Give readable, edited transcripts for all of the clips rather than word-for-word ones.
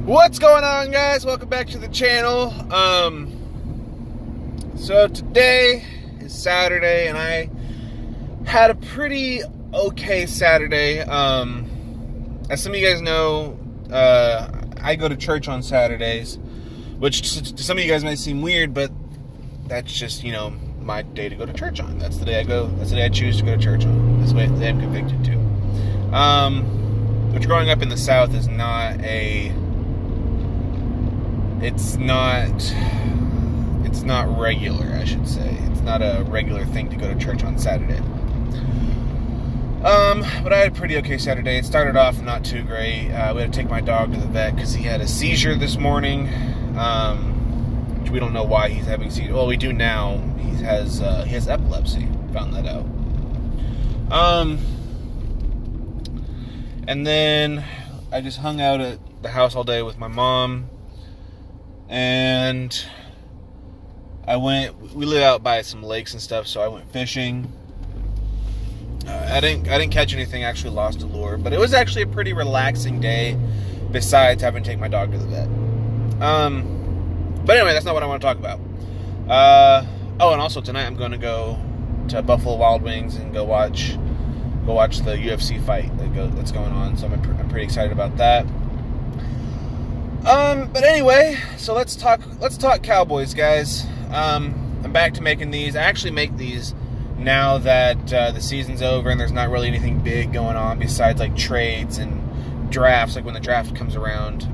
What's going on, guys? Welcome back to the channel. So today is Saturday, and I had a pretty okay Saturday. As some of you guys know, I go to church on Saturdays, which to some of you guys might seem weird, but that's just, my day to go to church on. That's the day I go. That's the day I choose to go to church on. That's the day I'm convicted to. Which growing up in the South is not a... It's not regular, I should say. It's not a regular thing to go to church on Saturday. But I had a pretty okay Saturday. It started off not too great. We had to take my dog to the vet because he had a seizure this morning. Which we don't know why he's having seizure. Well, we do now. He has epilepsy. Found that out. And then I just hung out at the house all day with my mom. And we live out by some lakes and stuff, so I went fishing. I didn't catch anything, actually lost a lure, but it was actually a pretty relaxing day, besides having to take my dog to the vet. But anyway, that's not what I want to talk about. And also tonight I'm going to go to Buffalo Wild Wings and go watch the UFC fight that's going on, so I'm pretty excited about that. But anyway, so let's talk Cowboys, guys. I'm back to making these. I actually make these now that the season's over and there's not really anything big going on besides like trades and drafts. Like when the draft comes around,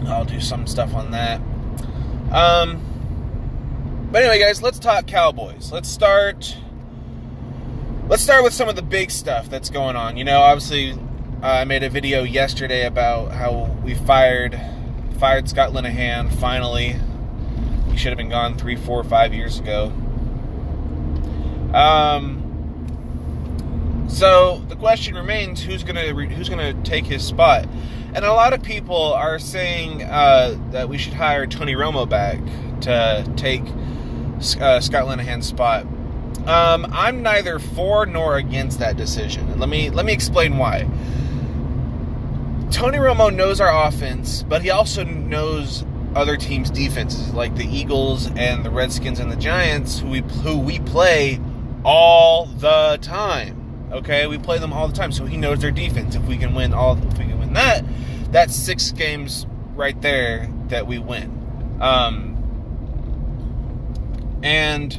I'll do some stuff on that. But anyway, guys, let's talk Cowboys. Let's start with some of the big stuff that's going on. Obviously, I made a video yesterday about how we fired Scott Linehan, finally. He should have been gone 3, 4, 5 years ago. So the question remains, who's gonna take his spot? And a lot of people are saying that we should hire Tony Romo back to take Scott Linehan's spot. I'm neither for nor against that decision, and let me explain why. Tony Romo knows our offense, but he also knows other teams' defenses, like the Eagles and the Redskins and the Giants, who we play all the time. Okay, we play them all the time, so he knows their defense. If we can win that, that's 6 games right there that we win. And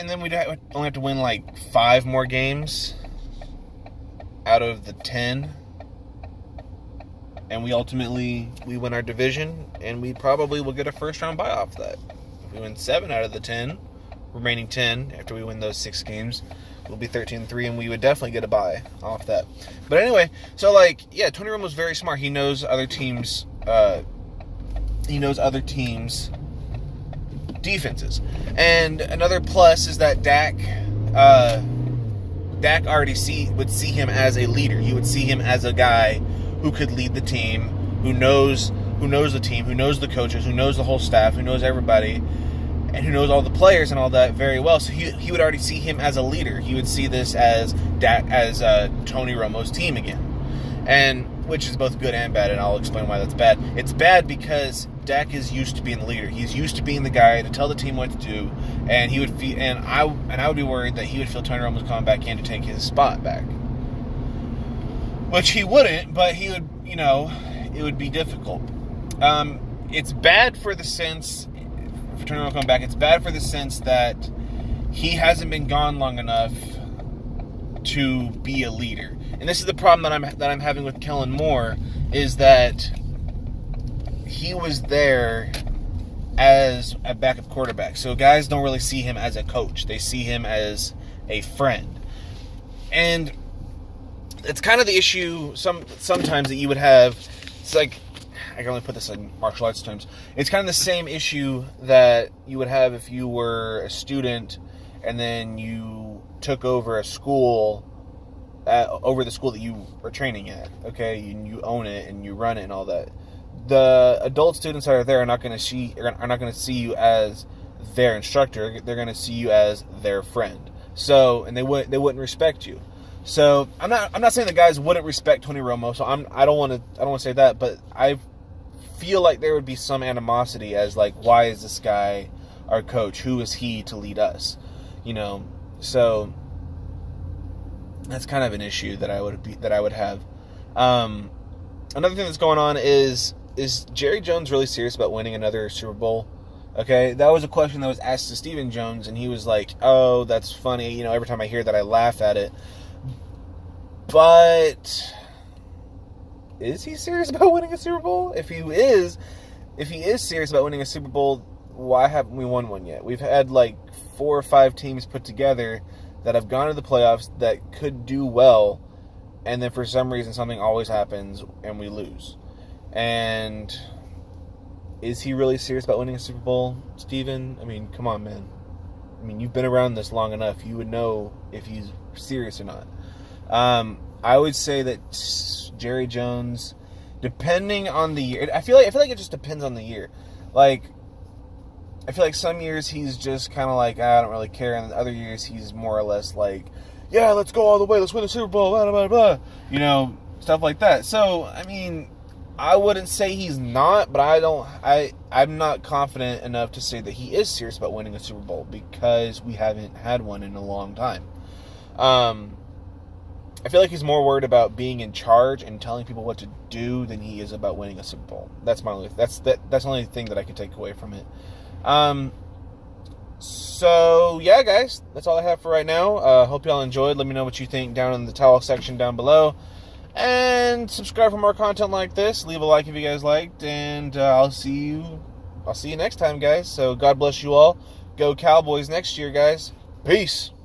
then we'd only have to win like 5 more games out of the 10, and we win our division, and we probably will get a first round bye off that. If we win 7 out of the 10 remaining 10 after we win those 6 games, we'll be 13-3, and we would definitely get a bye off that. But anyway, so Tony Romo's very smart. He knows other teams defenses. And another plus is that Dak already would see him as a leader. He would see him as a guy who could lead the team, who knows the team, who knows the coaches, who knows the whole staff, who knows everybody, and who knows all the players and all that very well. So he would already see him as a leader. He would see this as Tony Romo's team again, and which is both good and bad. And I'll explain why that's bad. It's bad because Dak is used to being the leader. He's used to being the guy to tell the team what to do, and I would be worried that he would feel Tony Romo was coming back in to take his spot back, which he wouldn't, but he would. It would be difficult. It's bad for the sense for Tony Romo coming back. It's bad for the sense that he hasn't been gone long enough to be a leader, and this is the problem that I'm having with Kellen Moore, is that he was there as a backup quarterback. So guys don't really see him as a coach. They see him as a friend. And it's kind of the issue sometimes that you would have. It's like, I can only put this in martial arts terms. It's kind of the same issue that you would have if you were a student and then you took over a school, over the school that you were training at. Okay, you own it and you run it and all that. The adult students that are there are not going to see you as their instructor. They're going to see you as their friend. So, and they wouldn't respect you. So I'm not saying the guys wouldn't respect Tony Romo. So I don't want to say that, but I feel like there would be some animosity as like, why is this guy our coach? Who is he to lead us? So that's kind of an issue that I would have. Another thing that's going on is Jerry Jones really serious about winning another Super Bowl? Okay, that was a question that was asked to Stephen Jones, and he was like, "Oh, that's funny. Every time I hear that, I laugh at it." But is he serious about winning a Super Bowl? If he is serious about winning a Super Bowl, why haven't we won one yet? We've had like 4 or 5 teams put together that have gone to the playoffs that could do well, and then for some reason something always happens and we lose. And is he really serious about winning a Super Bowl, Steven? I mean, come on, man. I mean, you've been around this long enough. You would know if he's serious or not. I would say that Jerry Jones, depending on the year, I feel like it just depends on the year. Like, I feel like some years he's just kind of like, I don't really care, and other years he's more or less like, yeah, let's go all the way, let's win the Super Bowl, blah, blah, blah, stuff like that. So, I mean, I wouldn't say he's not, but I'm not confident enough to say that he is serious about winning a Super Bowl because we haven't had one in a long time. I feel like he's more worried about being in charge and telling people what to do than he is about winning a Super Bowl. That's the only thing that I can take away from it. So yeah, guys, that's all I have for right now. Hope y'all enjoyed. Let me know what you think down in the towel section down below, and subscribe for more content like this. Leave a like if you guys liked, and I'll see you next time, guys. So God bless you all. Go Cowboys next year, guys. Peace.